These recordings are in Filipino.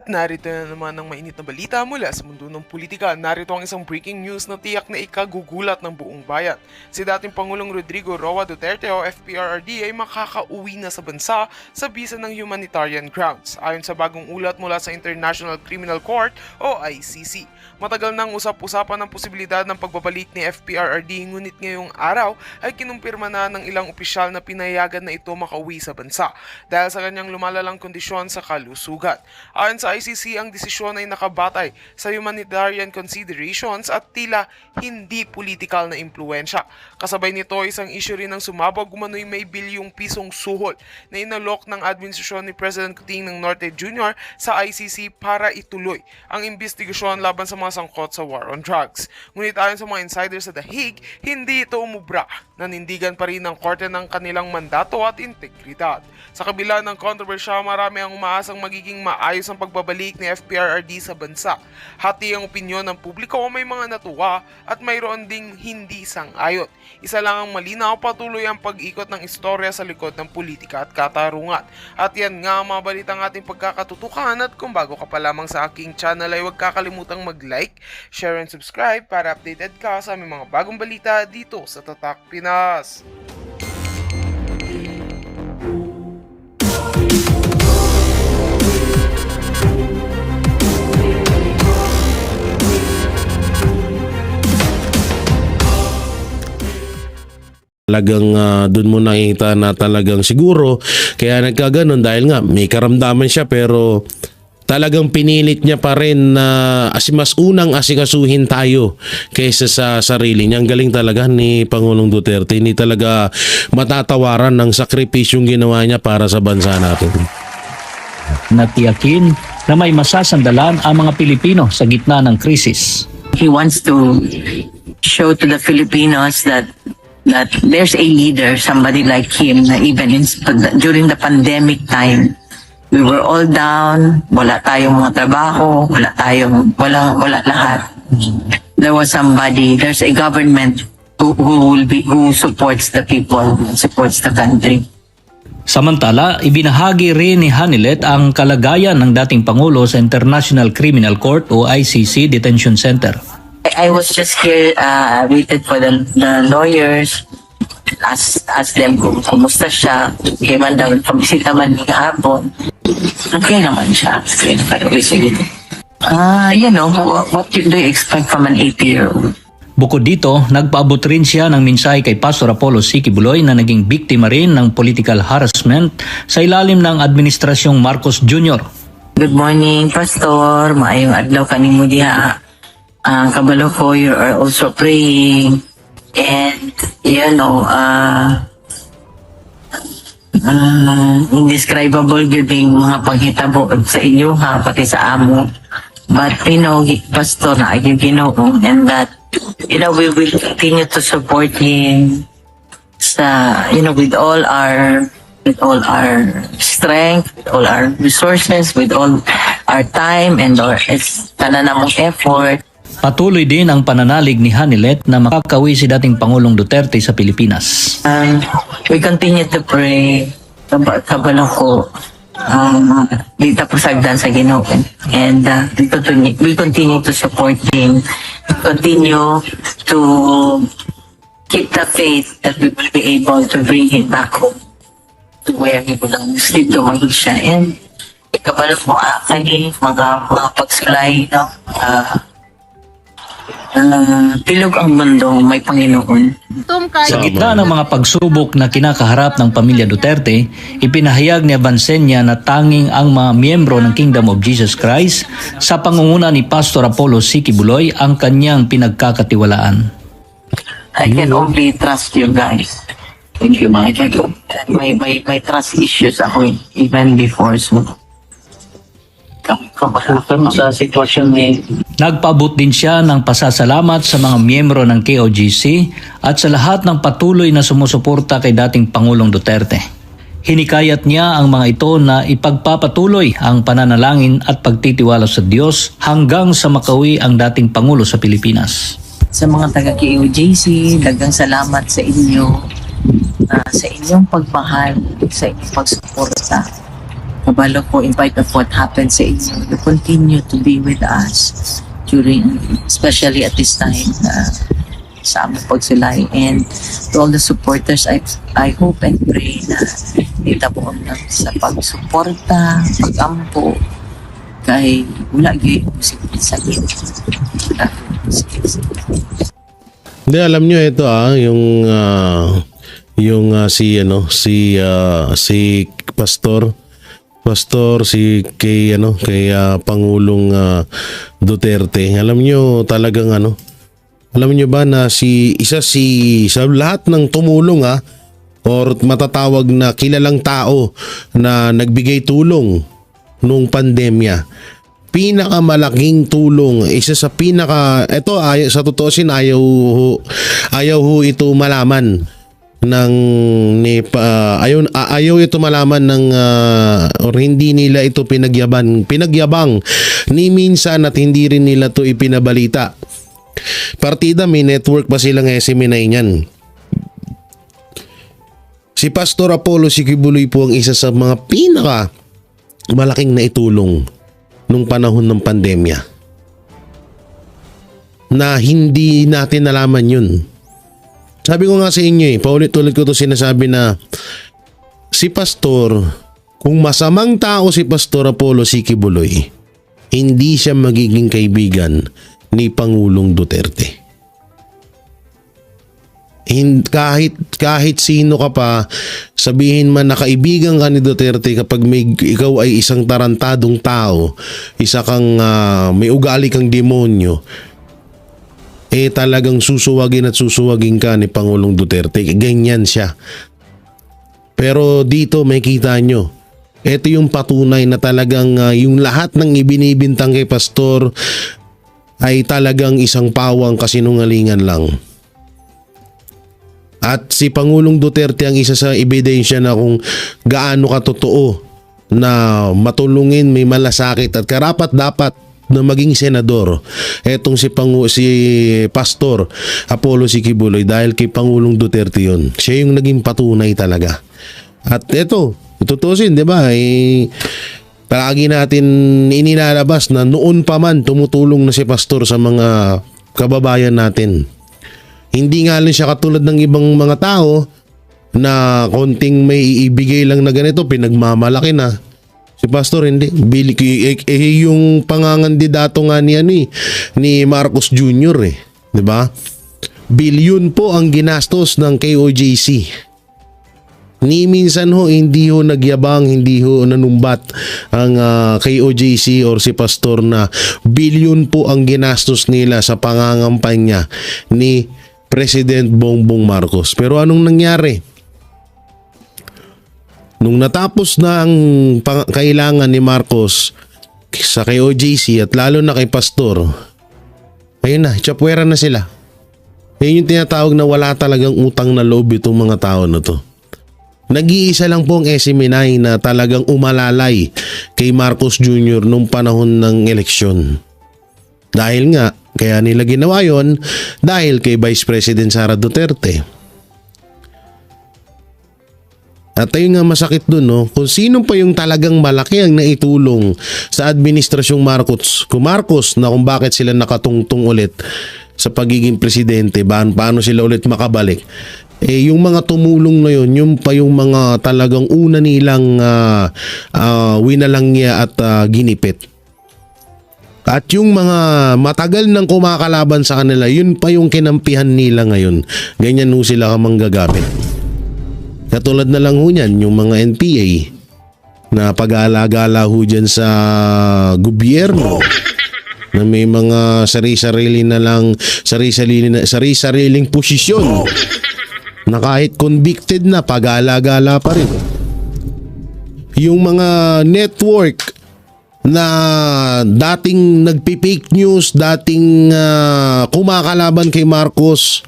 Narito na naman ang mainit na balita mula sa mundo ng politika. Narito ang isang breaking news na tiyak na ikagugulat ng buong bayan. Si dating Pangulong Rodrigo Roa Duterte o FPRRD ay makakauwi na sa bansa sa bisa ng humanitarian grounds, ayon sa bagong ulat mula sa International Criminal Court o ICC. Matagal nang usap-usapan ang posibilidad ng pagbabalik ni FPRRD, ngunit ngayong araw ay kinumpirma na ng ilang opisyal na pinayagan na ito makauwi sa bansa dahil sa kanyang lumalalang kondisyon sa kalusugan. Ayon sa ICC, ang desisyon ay nakabatay sa humanitarian considerations at tila hindi political na impluensya. Kasabay nito, isang issue rin ng sumabog umano'y may bilyong pisong suhol na inalok ng administrasyon ni President Kuting ng Norte Jr. sa ICC para ituloy ang investigasyon laban sa mga sangkot sa war on drugs. Ngunit ayon sa mga insiders sa The Hague, hindi ito umubra. Nanindigan pa rin ng korte ng kanilang mandato at integridad. Sa kabila ng kontrobersya, marami ang umaasang magiging maayos ang pagbabalik ni FPRRD sa bansa. Hati ang opinyon ng publiko, may mga natuwa at mayroon ding hindi sang-ayon. Isa lang ang malinaw, patuloy ang pag-ikot ng istorya sa likod ng politika at katarungan. At yan nga ang mga balitang ating pagkakatutukan, at kung bago ka pa lamang sa aking channel ay huwag kakalimutang mag-like, share and subscribe para updated ka sa aming mga bagong balita dito sa Tatak Pinas. Talagang doon mo nakita na talagang siguro kaya nagkaganon dahil nga may karamdaman siya, pero talagang pinilit niya pa rin na mas unang asikasuhin tayo kaysa sa sarili niya. Ang galing talaga ni Pangulong Duterte. Hindi talaga matatawaran ng sakripisyong ginawa niya para sa bansa natin. Natiyakin na may masasandalan ang mga Pilipino sa gitna ng krisis. He wants to show to the Filipinos that there's a leader, somebody like him, na even during the pandemic time, we were all down, wala tayong mga trabaho, wala lahat. There was somebody, there's a government who supports the people, supports the country. Samantala, ibinahagi rin ni Hanilet ang kalagayan ng dating Pangulo sa International Criminal Court o ICC Detention Center. I was just here, waited for the lawyers, asked them kung kumusta siya. Kaya man daw, pabisita man ni kahapon. Okay naman siya. Sige. What do you expect from an 80-year-old? Bukod dito, nagpaabot rin siya ng mensahe kay Pastor Apollo C. Quiboloy na naging biktima rin ng political harassment sa ilalim ng Administrasyong Marcos Jr. Good morning, Pastor. Maayong adlaw kanimo diha. Kabalo ko, you are also praying, and indescribable giving mga paghitabo sa inyo ha, pati sa amo. But Pastor, na yung Ginoo, and that we will continue to support him sa with all our strength, with all our resources, with all our time and our tananamong effort. Patuloy din ang pananalig ni Hanilet na makakawi si dating Pangulong Duterte sa Pilipinas. We continue to pray, kabalo ko, di tapos sagdan sa Ginoo, and we continue to support him, continue to keep the faith that we will be able to bring him back home to where he belongs, dito maging siya. And kabalo ko, mga pagsulay, pilog ang mundo, may Panginoon. Sa gitna ng mga pagsubok na kinakaharap ng pamilya Duterte, ipinahayag ni Abansenya na tanging ang mga miyembro ng Kingdom of Jesus Christ sa pangunguna ni Pastor Apollo C. Quiboloy ang kanyang pinagkakatiwalaan. I can only trust you guys. Thank you, my God. May trust issues ako even before, so sa sitwasyon ni Nagpaabot din siya ng pasasalamat sa mga miyembro ng KOJC at sa lahat ng patuloy na sumusuporta kay dating Pangulong Duterte. Hinikayat niya ang mga ito na ipagpapatuloy ang pananalangin at pagtitiwala sa Diyos hanggang sa makawi ang dating Pangulo sa Pilipinas. Sa mga taga-KOJC, dagang salamat sa inyo, sa inyong pagmahal, sa inyong pagsuporta. kabalo ko, in spite of what happened sa inyo, you continue to be with us during, especially at this time, sa aming pagsulay. And to all the supporters, I hope and pray na kita po sa pagsuporta, pag-ampo, kay wala gyud sakit. Hindi, alam nyo ito si Pastor si kay Pangulong Duterte. Alam nyo talagang alam nyo ba na sa lahat ng tumulong or matatawag na kilalang tao na nagbigay tulong nung pandemya, pinakamalaking tulong, isa sa sa totoo ayaw ho ito malaman ng ayaw ito malaman ng or hindi nila ito pinagyabang ni minsan at hindi rin nila to ipinabalita. Partida may network pa silang SMNI niyan. Si Pastor Apollo Sikibuloy po ang isa sa mga malaking naitulong nung panahon ng pandemya na hindi natin nalaman yun. Sabi ko nga sa inyo paulit-ulit ko to sinasabi na si Pastor, kung masamang tao si Pastor Apollo Sikibuloy, hindi siya magiging kaibigan ni Pangulong Duterte. Kahit sino ka pa, sabihin man na kaibigan ka ni Duterte, kapag ikaw ay isang tarantadong tao, isa kang may ugali kang demonyo, talagang susuwagin ka ni Pangulong Duterte. Ganyan siya. Pero dito may kita nyo, ito yung patunay na talagang yung lahat ng ibinibintang kay Pastor ay talagang isang pawang kasinungalingan lang. At si Pangulong Duterte ang isa sa ebidensya na kung gaano katotoo na matulungin, may malasakit at karapat-dapat na maging senador. Etong si Pastor Apollo Sikibuloy, dahil kay Pangulong Duterte yun. Siya yung naging patunay talaga. At ito, tutusin, di ba? Palagi natin inilalabas na noon pa man tumutulong na si Pastor sa mga kababayan natin. Hindi nga lang siya katulad ng ibang mga tao na konting may ibigay lang na ganito, pinagmamalaki na. Si Pastor hindi. Yung pangangandidato nga ni Marcos Jr. Di ba? Bilyon po ang ginastos ng KOJC. Ni minsan hindi nagyabang, hindi nanumbat ang KOJC or si Pastor na bilyon po ang ginastos nila sa pangangampanya ni President Bongbong Marcos. Pero anong nangyari? Nung natapos na ang kailangan ni Marcos sa KOJC at lalo na kay Pastor, ayun na, tsapwera na sila. Ayun yung tinatawag na wala talagang utang na loob itong mga tao na to. Nag-iisa lang po ang SMNI na talagang umalalay kay Marcos Jr. nung panahon ng eleksyon. Dahil nga, kaya nila ginawa yun dahil kay Vice President Sara Duterte. At ayun nga masakit dun, kung sino pa yung talagang malaki ang naitulong sa administrasyong Marcos na kung bakit sila nakatungtong ulit sa pagiging presidente, paano sila ulit makabalik. Yung mga tumulong na yun, yung pa yung mga talagang una nilang winalangya at ginipit. At yung mga matagal nang kumakalaban sa kanila, yun pa yung kinampihan nila ngayon. Ganyan ho sila kamanggagamit. Katulad na lang ho niyan, yung mga NPA na pag-alagala ho dyan sa gobyerno na may mga sari-sariling posisyon na kahit convicted na, pag-alagala pa rin. Yung mga network na dating nagpi-fake news, dating kumakalaban kay Marcos,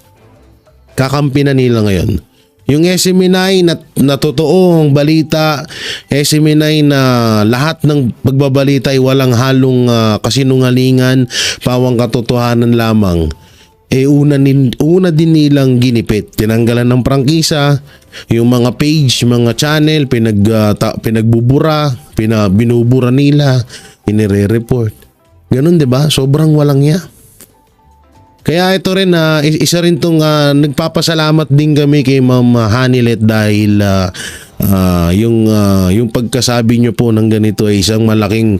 kakampi na nila ngayon. Yung SMNI na totoo ang balita, SMNI na lahat ng pagbabalita ay walang halong kasinungalingan, pawang katotohanan lamang, una din nilang ginipit. Tinanggalan ng prangkisa, Yung mga page, mga channel, pinagbubura, binubura nila, inire-report. Ganun, 'di ba? Sobrang walang ya. Kaya ito rin isa rin tong nagpapasalamat din kami kay Ma'am Hanilet dahil yung pagkasabi nyo po ng ganito ay isang malaking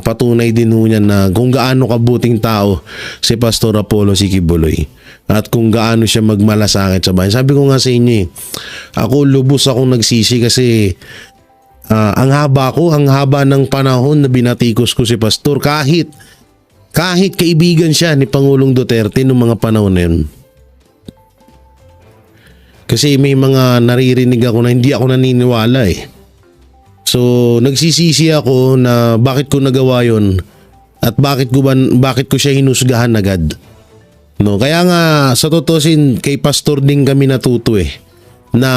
patunay din ho niyan na kung gaano kabuting tao si Pastor Apollo Sikibuloy at kung gaano siya magmalasakit sa bayan. Sabi ko nga sa inyo ako lubos akong nagsisi kasi ang haba ng panahon na binatikos ko si Pastor kahit kaibigan siya ni Pangulong Duterte noong mga panahon na yun. Kasi may mga naririnig ako na hindi ako naniniwala So nagsisisi ako na bakit ko nagawa yun at bakit ko siya hinusgahan agad. No, kaya nga sa tutusin kay Pastor din kami natuto na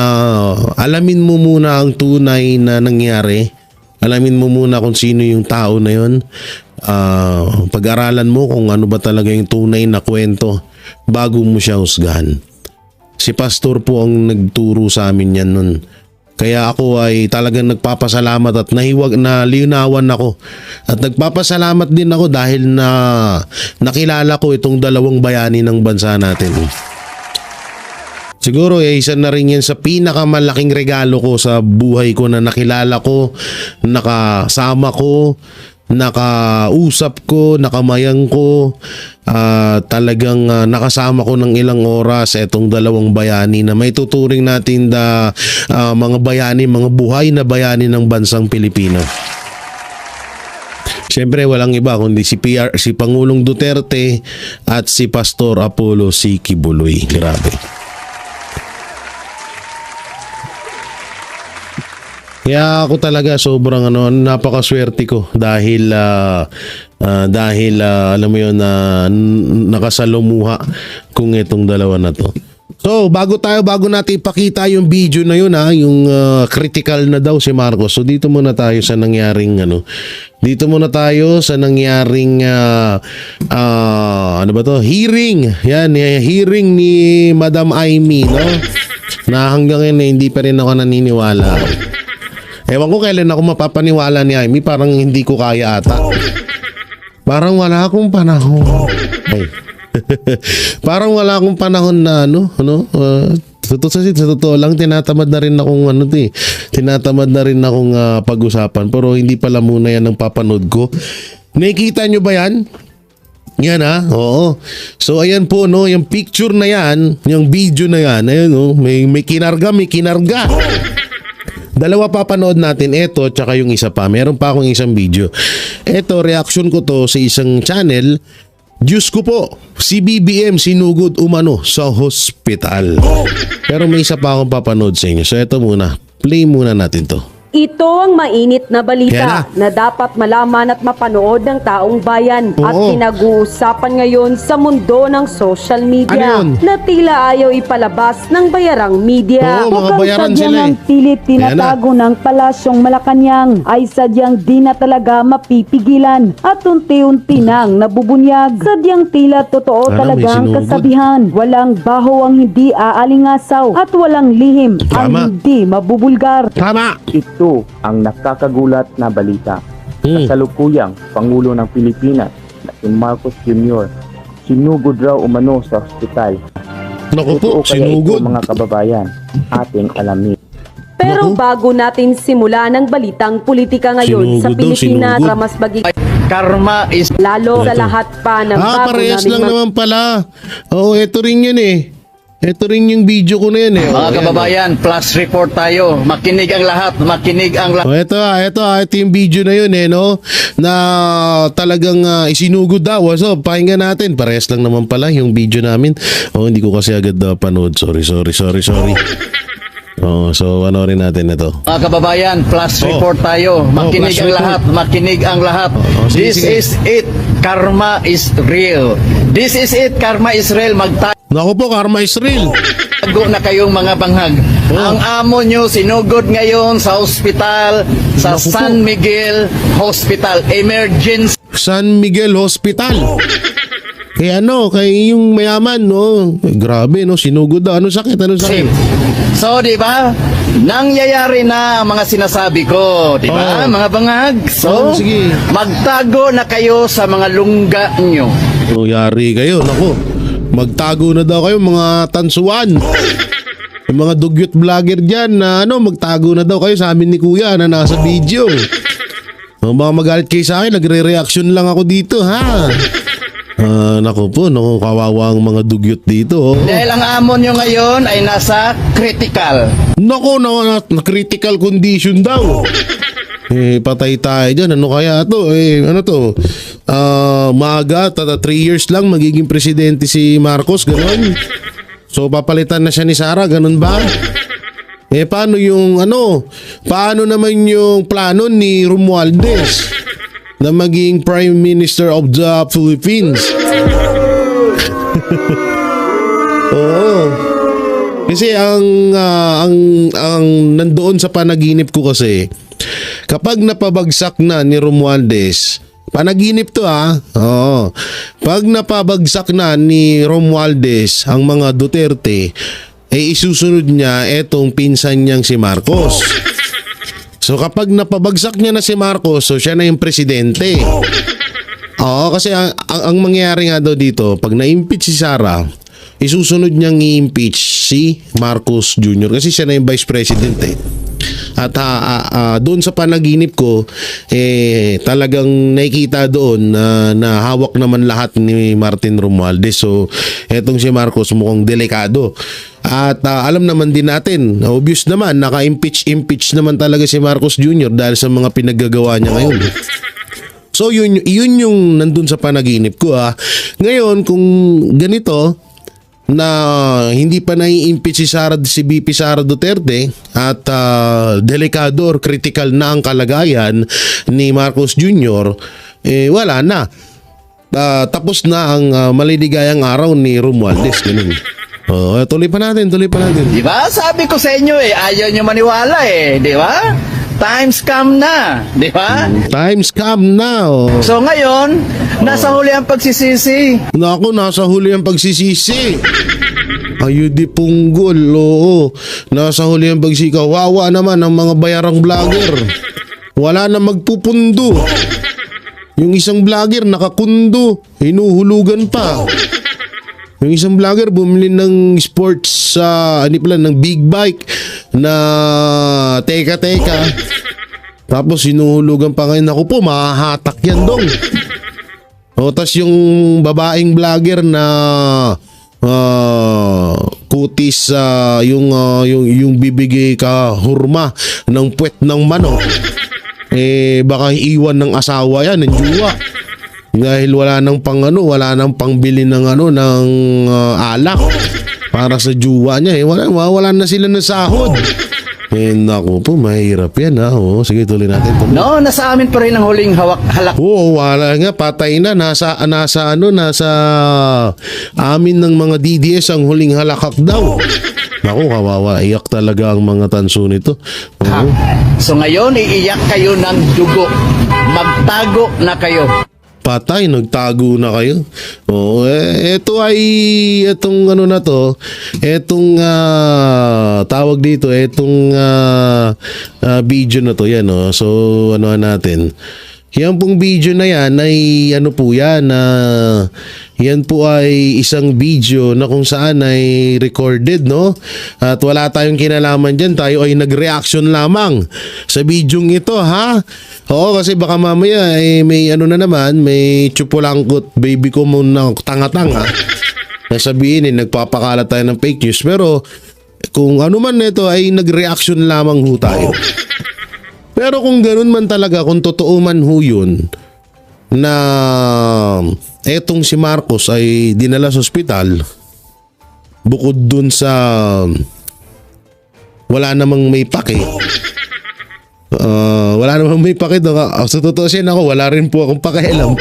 alamin mo muna ang tunay na nangyari. Alamin mo muna kung sino yung tao na yun. Pag-aralan mo kung ano ba talaga yung tunay na kwento bago mo siya husgahan. Si Pastor po ang nagturo sa amin yan nun. Kaya ako ay talagang nagpapasalamat at nalinawan ako. At nagpapasalamat din ako dahil nakilala ko itong dalawang bayani ng bansa natin. Siguro isa na rin yan sa pinakamalaking regalo ko sa buhay ko na nakilala ko, nakasama ko, nakausap ko, nakamayang ko, talagang nakasama ko ng ilang oras itong dalawang bayani na may tuturing natin mga bayani, mga buhay na bayani ng bansang Pilipino. Siyempre walang iba kundi si Pangulong Duterte at si Pastor Apollo Sikibuloy. Grabe. Kaya ako talaga sobrang napakaswerte ko dahil alam mo yun nakasalumuha kung itong dalawa na to. So bago natin ipakita yung video na yun yung critical na daw si Marcos. So dito muna tayo sa nangyaring hearing. Yan, hearing ni Madam Amy, no? Na hanggang ngayon hindi pa rin ako naniniwala. Ewan ko kailan ako mapapaniwala ni Amy, parang hindi ko kaya ata. Parang wala akong panahon. Parang wala akong panahon na sa totoo lang tinatamad na rin akong pag-usapan, pero hindi pala muna yan ang papanood ko. Nakikita nyo ba yan? Yan oo. So ayan po yung picture na yan, yung video na yan, ayun may kinarga. Dalawa papanood natin, ito tsaka yung isa pa. Meron pa akong isang video. Ito, reaction ko to sa isang channel. Diyos ko po, si BBM sinugod umano sa hospital. Pero may isa pa akong papanood sa inyo. So ito muna, play muna natin to. Ito ang mainit na balita na dapat malaman at mapanood ng taong bayan at pinag-uusapan ngayon sa mundo ng social media na tila ayaw ipalabas ng bayarang media. Mga bayaran sila Ang pilit tinatago ng Palasyong Malacanang ay sadyang di na talaga mapipigilan at unti-unti nang nabubunyag. Sadyang tila totoo talagang kasabihan. Walang baho ang hindi aalingasaw at walang lihim ang hindi mabubulgar. Tama! Ito ang nakakagulat na balita. Kasalukuyang Pangulo ng Pilipinas na si Marcos Jr. sinugod raw umano sa ospital. Naku po, sinugod. Ito mga kababayan, ating alamin. Pero bago natin simulan ang balitang politika ngayon sa Pilipinas, mas Karma is lalo sa lahat pa ng bago parehas naming lang naman pala. Oo, ito rin yun Ito rin yung video ko na yan mga kababayan, plus report tayo. Makinig ang lahat. Ito yung video na yun na talagang isinugod daw. So, pakinggan natin. Parehas lang naman pala yung video namin. Hindi ko kasi agad panood. Sorry. So rin natin ito. Mga kababayan, plus report tayo. Makinig ang lahat. Makinig ang lahat. This is it. Karma is real. This is it. Karma is real. Naku po, karma is real. Tago na kayong mga banghag. Ang amo nyo sinugod ngayon sa hospital, sa San Miguel Hospital. Emergency. San Miguel Hospital. Kay kay yung mayaman, no? Grabe, no? Sinugod daw. Ano sakit? So, di ba? Nangyayari na ang mga sinasabi ko, di ba? Oo. Mga bangag. Oo, So, sige. magtago na kayo sa mga lungga nyo. Oh, yari kayo, nako. Magtago na daw kayo mga tansuan. Yung mga dugyot vlogger dyan na magtago na daw kayo sa amin ni Kuya na nasa video. Mga magalit kayo sa akin, nagre-reaction lang ako dito, ha? Naku po, kawawa ang mga dugyot dito. Oh. Dahil ang amon nyo ngayon ay nasa critical. Naku, na critical condition daw. Patay tayo dyan. Ano kaya to? Maaga, 3 years lang magiging presidente si Marcos, gano'n. So papalitan na siya ni Sara, ganun ba? Paano yung paano naman yung plano ni Romualdez na maging Prime Minister of the Philippines? Oo. Kasi ang nandoon sa panaginip ko kasi, kapag napabagsak na ni Romualdez, panaginip to oo. Pag napabagsak na ni Romualdez ang mga Duterte, isusunod niya etong pinsan niyang si Marcos. So kapag napabagsak niya na si Marcos, so siya na yung presidente. Oo, kasi ang mangyayari nga daw dito, pag na-impeach si Sara, isusunod niyang i-impeach si Marcos Jr. kasi siya na yung vice president At doon sa panaginip ko, talagang nakikita doon na hawak naman lahat ni Martin Romualdez. So, etong si Marcos mukhang delikado. At alam naman din natin, obvious naman, naka-impeach naman talaga si Marcos Jr. dahil sa mga pinaggagawa niya ngayon. So, yun yung nandun sa panaginip ko. Ngayon, kung ganito, na hindi pa nai-impeach si VP Sara Duterte at delikado or critical na ang kalagayan ni Marcos Jr., wala na. Tapos na ang maliligayang araw ni Romualdez. Ganun. Tuloy pa natin. Di ba? Sabi ko sa inyo ayaw nyo maniwala di ba? Times come na, di ba? Times come na. So ngayon, nasa huli ang pagsisisi. Naku, nasa huli ang pagsisisi. Ayudi punggol, oo. Nasa huli ang pagsisisi. Kawawa naman ang mga bayarang vlogger. Wala na magpupundo. Yung isang vlogger nakakundo, hinuhulugan pa. Yung isang vlogger bumili ng sports ng big bike na teka. Tapos sinuhulugan pa ngayon. Ako po, mahahatak yan dong. Tapos yung babaeng vlogger na kutis yung bibigay ka hurma ng puwet ng manok, baka iwan ng asawa yan, ng jowa. Dahil wala nang pangbili ng alak para sa jowa niya. Wala na sila ng sahod. Naku po, mahirap yan sige, tuloy natin. No, nasa amin pa rin ang huling halak. Oo, wala nga, patay na. Nasa amin ng mga DDS ang huling halakak daw. Naku, kawawa. Iyak talaga ang mga tanso nito. So ngayon, iiyak kayo ng dugo. Magtago na kayo. Patay, nagtago na kayo. Tawag dito, video na to, yan. So, natin. Yan pong video na yan ay yan po ay isang video na kung saan ay recorded, no? At wala tayong kinalaman dyan. Tayo ay nag-reaction lamang sa bidyong ito, ha? Oo, kasi baka mamaya may may chupulangkot baby ko muna tanga-tanga. Nasabihin nagpapakalat tayo ng fake news. Pero kung ano man ito ay nag-reaction lamang ho tayo. Pero kung ganun man talaga, kung totoo man ho yun, na etong si Marcos ay dinala sa ospital, bukod dun sa wala namang may pake, sa totoo siya wala rin po akong pakialam.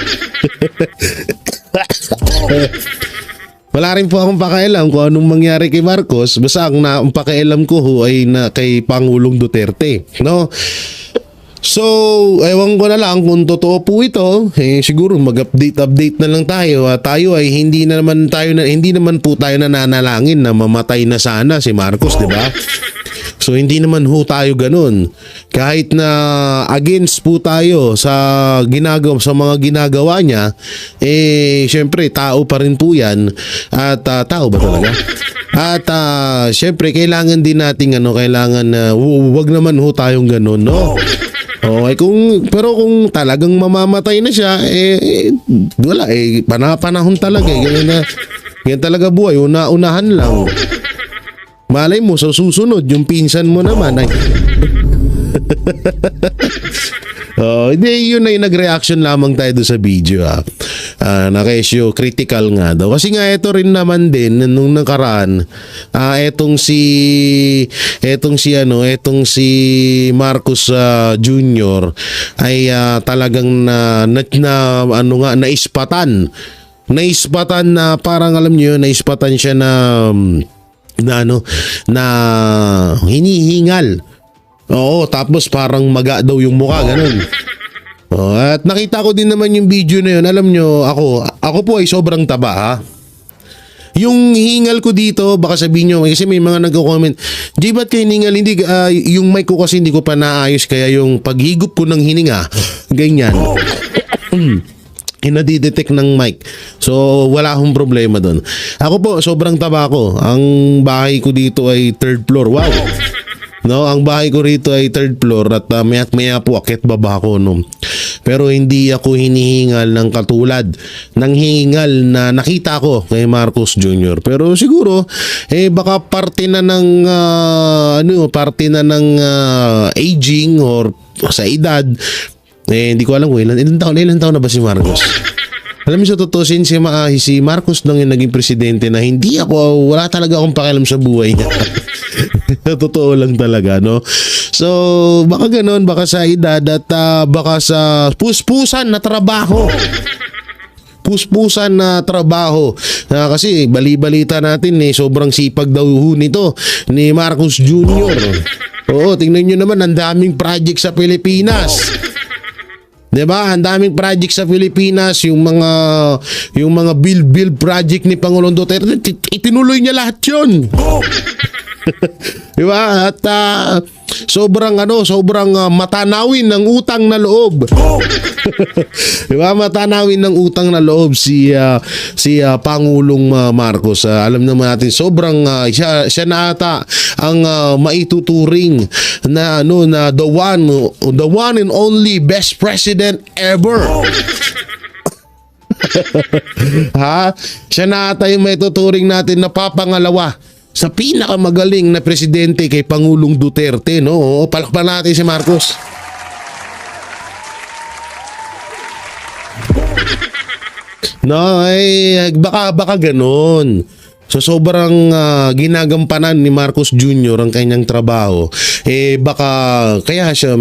Wala rin po akong pakialam kung anong mangyari kay Marcos. Basta ang pakialam ko ay kay Pangulong Duterte, no? So, ewan ko na lang kung totoo po ito. Siguro mag-update na lang tayo. Tayo ay hindi naman po tayo nananalangin na mamatay na sana si Marcos, 'di ba? So hindi naman ho tayo ganun. Kahit na against po tayo sa mga ginagawa niya, syempre tao pa rin po 'yan. At tao ba talaga? At syempre kailangan din nating wag naman ho tayong ganun, no? Okay, pero kung talagang mamamatay na siya, wala, panahon talaga, ganyan talaga buhay, unahan lang. Malay mo, sa susunod, yung pinsan mo naman ay... Hindi, yun ay nag-reaction lamang tayo doon sa video na kesyo critical nga daw. Kasi nga ito rin naman din nung nakaraan, etong si Marcos Jr. ay talagang naispatan na parang alam niyo, naispatan siya na hinihingal. Oo, tapos parang maga daw yung mukha, ganun. At nakita ko din naman yung video na yun. Alam nyo, ako po ay sobrang taba, ha? Yung hingal ko dito, baka sabihin nyo, kasi may mga nagko-comment, Jay, ba't kayo hiningal? Hindi, yung mic ko kasi hindi ko pa naayos, kaya yung paghigop ko ng hininga, ganyan. Inadidetect ng mic. So, wala akong problema doon. Ako po, sobrang taba ko. Ang bahay ko dito ay 3rd floor. Wow! No, ang bahay ko rito ay 3rd floor at maya po akyat baba ko, no. Pero hindi ako hinihingal ng katulad ng hingal na nakita ko kay Marcos Jr. Pero siguro baka parte na ng aging or sa edad. Hindi ko alam kung ilan taon na ba si Marcos. Alam mo, sa totoo, si Marcos lang yung naging presidente na wala talaga akong pakialam sa buhay niya. Totoo lang talaga, no? So, baka ganun, baka sa edad at baka sa puspusan na trabaho. Kasi bali-balita natin, sobrang sipag daw nito ni Marcos Jr. Oo, tingnan nyo naman, ang daming project sa Pilipinas. 'Di ba? Ang daming project sa Pilipinas, yung mga build project ni Pangulong Duterte, itinuloy niya lahat 'yon. 'Di ba? At sobrang matanawin ng utang na loob. 'Di ba? Matanawin ng utang na loob si Pangulong Marcos. Alam naman natin sobrang siya na ata ang maituturing na the one and only best president ever. Siya na ata yung maituturing natin na papangalawa sa pinakamagaling na presidente kay Pangulong Duterte, no? Palakpan natin si Marcos. No, baka ganun. So sobrang ginagampanan ni Marcos Jr. ang kanyang trabaho, baka kaya siya